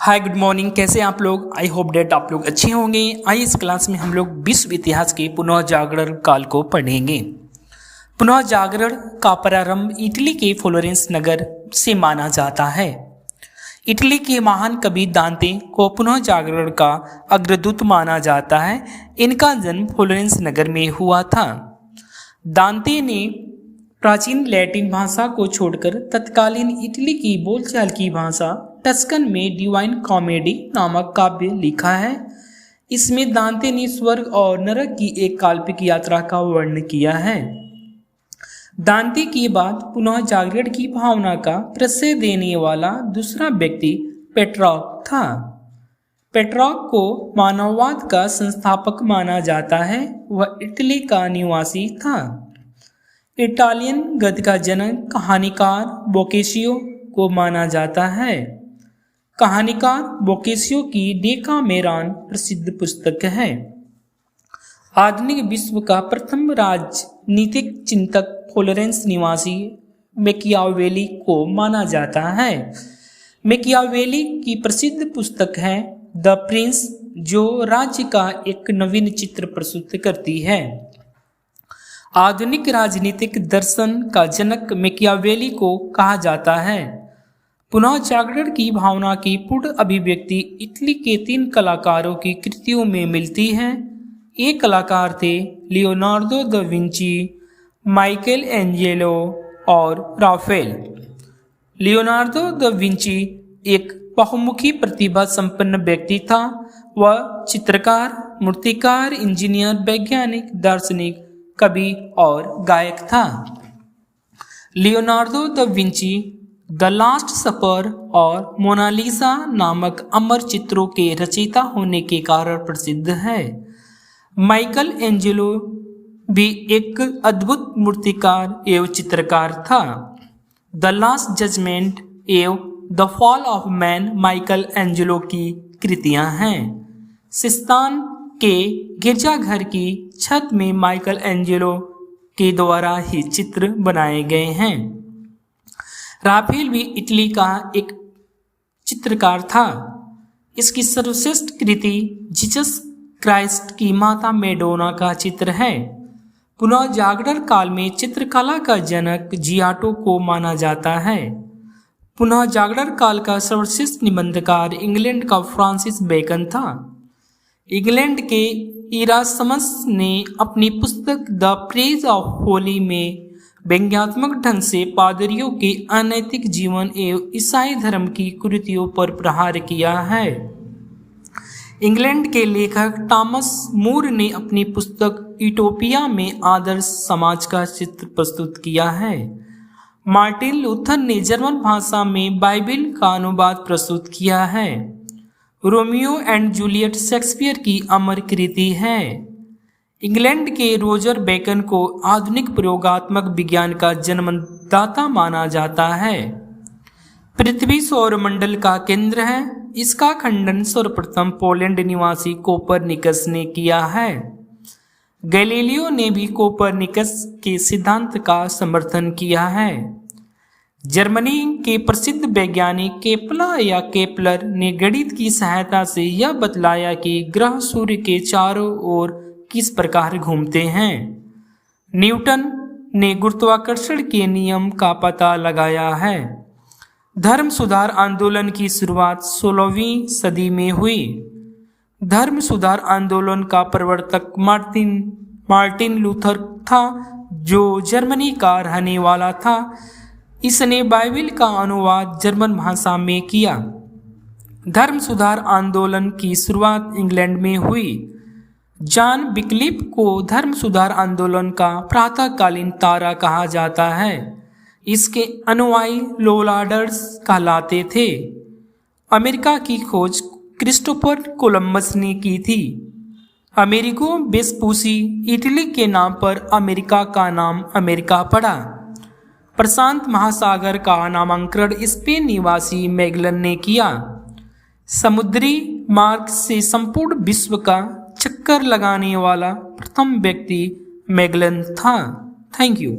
Hi good morning. कैसे हैं आप लोग? आई होप डेट आप लोग अच्छे होंगे। आइए इस क्लास में हम लोग विश्व इतिहास के पुनः जागरण काल को पढ़ेंगे। पुनः जागरण का प्रारंभ इटली के फ्लोरेंस नगर से माना जाता है। इटली के महान कवि दांते को पुनः जागरण का अग्रदूत माना जाता है। इनका जन्म फ्लोरेंस नगर में हुआ था। दांते ने प्राचीन लैटिन भाषा को छोड़कर तत्कालीन इटली की बोलचाल की भाषा टस्कन में डिवाइन कॉमेडी नामक काव्य लिखा है। इसमें दांते ने स्वर्ग और नरक की एक काल्पनिक यात्रा का वर्णन किया है। दांते के बाद पुनः जागरण की भावना का प्रत्यय देने वाला दूसरा व्यक्ति पेट्रॉर्क था। पेट्रॉर्क को मानववाद का संस्थापक माना जाता है। वह इटली का निवासी था। इटालियन गद्य का जनक कहानीकार बोकेशियो को माना जाता है। कहानीकार बोकेशियो की डेकामेरॉन प्रसिद्ध पुस्तक है। आधुनिक विश्व का प्रथम राजनीतिक चिंतक फ्लोरेंस निवासी मैकियावेली को माना जाता है। मैकियावेली की प्रसिद्ध पुस्तक है द प्रिंस, जो राज्य का एक नवीन चित्र प्रस्तुत करती है। आधुनिक राजनीतिक दर्शन का जनक मैकियावेली को कहा जाता है। पुनः जागरण की भावना की पूर्ण अभिव्यक्ति इटली के 3 कलाकारों की कृतियों में मिलती है। ये कलाकार थे Leonardo da Vinci, Michael Angelo और राफेल। लियोनार्दो दा विंची एक बहुमुखी प्रतिभा संपन्न व्यक्ति था। वह चित्रकार, मूर्तिकार, इंजीनियर, वैज्ञानिक, दार्शनिक, कवि और गायक था। Leonardo da Vinci the last सपर और मोनालिसा नामक अमर चित्रों के रचयिता होने के कारण प्रसिद्ध है। माइकल एंजेलो भी एक अद्भुत मूर्तिकार एवं चित्रकार था। द लास्ट जजमेंट एवं the fall of man Michael Angelo की कृतियां हैं। सिस्तान के गिरजाघर की छत में माइकल एंजेलो के द्वारा ही चित्र बनाए गए हैं। राफेल भी इटली का एक चित्रकार था। इसकी सर्वश्रेष्ठ कृति जीसस क्राइस्ट की माता मैडोना का चित्र है। पुनः जागरण काल में चित्रकला का जनक जियाटो को माना जाता है। पुनः जागरण काल का सर्वश्रेष्ठ निबंधकार इंग्लैंड का फ्रांसिस बेकन था। इंग्लैंड के इरास्मस ने अपनी पुस्तक द प्रेज ऑफ होली में व्यंग्यात्मक ढंग से पादरियों के अनैतिक जीवन एवं ईसाई धर्म की कुरीतियों पर प्रहार किया है। इंग्लैंड के लेखक टॉमस मूर ने अपनी पुस्तक यूटोपिया में आदर्श समाज का चित्र प्रस्तुत किया है। मार्टिन लूथर ने जर्मन भाषा में बाइबिल का अनुवाद प्रस्तुत किया है। रोमियो एंड जूलियट शेक्सपियर की अमर कृति है। इंग्लैंड के रोजर बेकन को आधुनिक प्रयोगात्मक विज्ञान का जन्मदाता माना जाता है। पृथ्वी सौरमंडल का केंद्र है। इसका खंडन सर्वप्रथम पोलैंड निवासी कोपरनिकस ने किया है। गैलीलियो ने भी कोपरनिकस के सिद्धांत का समर्थन किया है। जर्मनी के प्रसिद्ध वैज्ञानिक केपला या केपलर ने गणित की सहायता से यह बतलाया कि ग्रह सूर्य के चारों ओर किस प्रकार घूमते हैं। न्यूटन ने गुरुत्वाकर्षण के नियम का पता लगाया है। धर्म सुधार आंदोलन की शुरुआत 16वीं सदी में हुई। धर्म सुधार आंदोलन का प्रवर्तक मार्टिन लूथर था, जो जर्मनी का रहने वाला था। इसने बाइबिल का अनुवाद जर्मन भाषा में किया। धर्म सुधार आंदोलन की शुरुआत इंग्लैंड में हुई। जॉन विक्लिफ को धर्म सुधार आंदोलन का प्रातःकालीन तारा कहा जाता है। इसके अनुयायी लोलाडर्स कहलाते थे। अमेरिका की खोज क्रिस्टोफर कोलंबस ने की थी। अमेरिगो वेस्पूसी इटली के नाम पर अमेरिका का नाम अमेरिका पड़ा। प्रशांत महासागर का नामकरण स्पेन निवासी मैगलन ने किया। समुद्री मार्ग से संपूर्ण विश्व का चक्कर लगाने वाला प्रथम व्यक्ति मैगलन था। Thank you.